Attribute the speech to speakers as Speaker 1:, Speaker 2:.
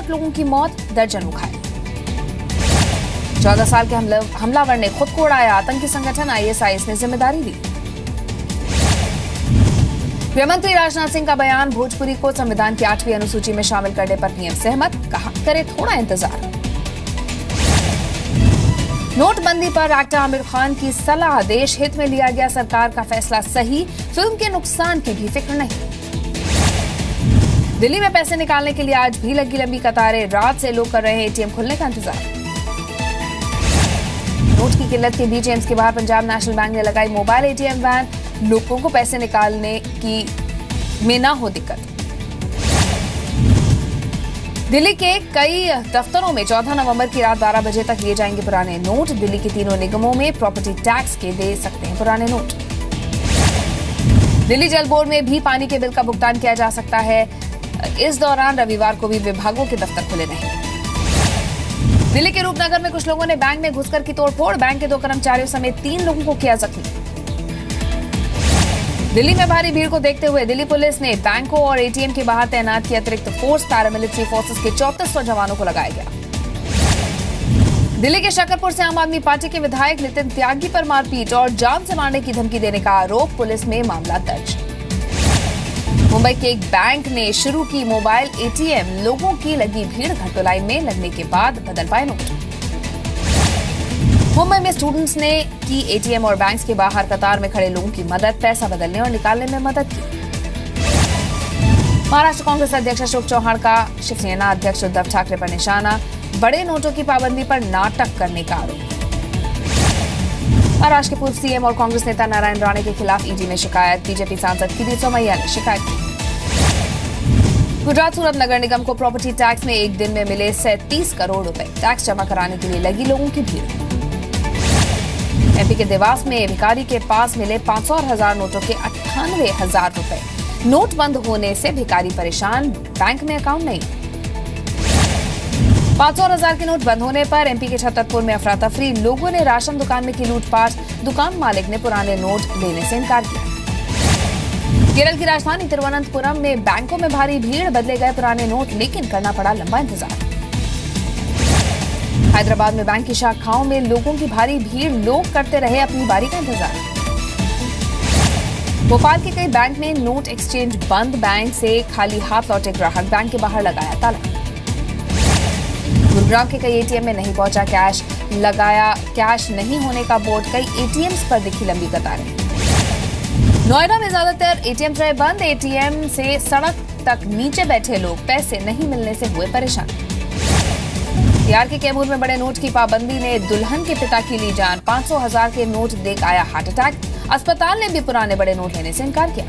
Speaker 1: 8 लोगों की मौत, दर्जनों घायल। 14 साल के हमलावर ने खुद को उड़ाया, आतंकी संगठन ISIS ने जिम्मेदारी दी। गृहमंत्री राजनाथ सिंह का बयान, भोजपुरी को संविधान की 8वीं अनुसूची में शामिल करने पर पीएम सहमत, कहा करे थोड़ा इंतजार। नोटबंदी पर एक्टर आमिर खान की सलाह, देश हित में लिया गया सरकार का फैसला सही, फिल्म के नुकसान की भी फिक्र नहीं। दिल्ली में पैसे निकालने के लिए आज भी लगी लंबी कतारें, रात से लोग कर रहे हैं ATM खुलने का इंतजार। नोट की किल्लत के बीच एम्स के बाहर पंजाब नेशनल बैंक ने लगाई मोबाइल ATM वैन, लोगों को पैसे निकालने की में ना हो दिक्कत। दिल्ली के कई दफ्तरों में 14 नवंबर की रात 12 बजे तक लिए जाएंगे पुराने नोट। दिल्ली के तीनों निगमों में प्रॉपर्टी टैक्स के दे सकते हैं पुराने नोट। दिल्ली जल बोर्ड में भी पानी के बिल का भुगतान किया जा सकता है। इस दौरान रविवार को भी विभागों के दफ्तर खुले रहेंगे। दिल्ली के रूपनगर में कुछ लोगों ने बैंक में घुसकर की तोड़फोड़, बैंक के 2 कर्मचारियों समेत 3 लोगों को किया जख्मी। दिल्ली में भारी भीड़ को देखते हुए दिल्ली पुलिस ने बैंकों और ATM के बाहर तैनात की अतिरिक्त फोर्स, पैरामिलिट्री फोर्सेस के 3400 जवानों को लगाया गया। दिल्ली के शकरपुर से आम आदमी पार्टी के विधायक नितिन त्यागी पर मारपीट और जान से मारने की धमकी देने का आरोप, पुलिस में मामला दर्ज। मुंबई के एक बैंक ने शुरू की मोबाइल ATM, लोगों की लगी भीड़, घंटों लाइन में लगने के बाद बदल पाए नोट। मुंबई में स्टूडेंट्स ने की ATM और बैंक्स के बाहर कतार में खड़े लोगों की मदद, पैसा बदलने और निकालने में मदद की। महाराष्ट्र कांग्रेस अध्यक्ष अशोक चौहान का शिवसेना अध्यक्ष उद्धव ठाकरे पर निशाना, बड़े नोटों की पाबंदी पर नाटक करने का आरोप। महाराष्ट्र के पूर्व CM और कांग्रेस नेता नारायण राणे के खिलाफ ED में शिकायत, बीजेपी सांसद किरीट सोमैया ने शिकायत की। गुजरात सूरत नगर निगम को प्रॉपर्टी टैक्स में एक दिन में मिले 37 करोड़ रुपए, टैक्स जमा कराने के लिए लगी लोगों की भीड़। MP के देवास में भिखारी के पास मिले 500 और 1000 नोटों के 98,000 रुपए। नोट बंद होने से भिखारी परेशान, बैंक में अकाउंट नहीं। 500 और 1000 के नोट बंद होने पर MP के छतरपुर में अफरा तफरी, लोगों ने राशन दुकान में की लूटपाट, दुकान मालिक ने पुराने नोट लेने से इनकार किया। केरल की राजधानी तिरुवनंतपुरम में बैंकों में भारी भीड़, बदले गए पुराने नोट, लेकिन करना पड़ा लंबा इंतजार। हैदराबाद में बैंक की शाखाओं में लोगों की भारी भीड़, लोग करते रहे अपनी बारी का इंतजार। भोपाल के कई बैंक में नोट एक्सचेंज बंद, बैंक से खाली हाथ लौटे ग्राहक, बैंक के बाहर लगाया ताला। गुरुग्राम के कई ATM में नहीं पहुंचा कैश, लगाया कैश नहीं होने का बोर्ड, कई ATMs पर दिखी लंबी कतारें। नोएडा में ज्यादातर ATM रहे बंद, ATM से सड़क तक नीचे बैठे लोग पैसे नहीं मिलने से हुए परेशान। बिहार के कैमूर में बड़े नोट की पाबंदी ने दुल्हन के पिता की ली जान, 500 1000 के नोट देख आया हार्ट अटैक, अस्पताल ने भी पुराने बड़े नोट लेने से इनकार किया।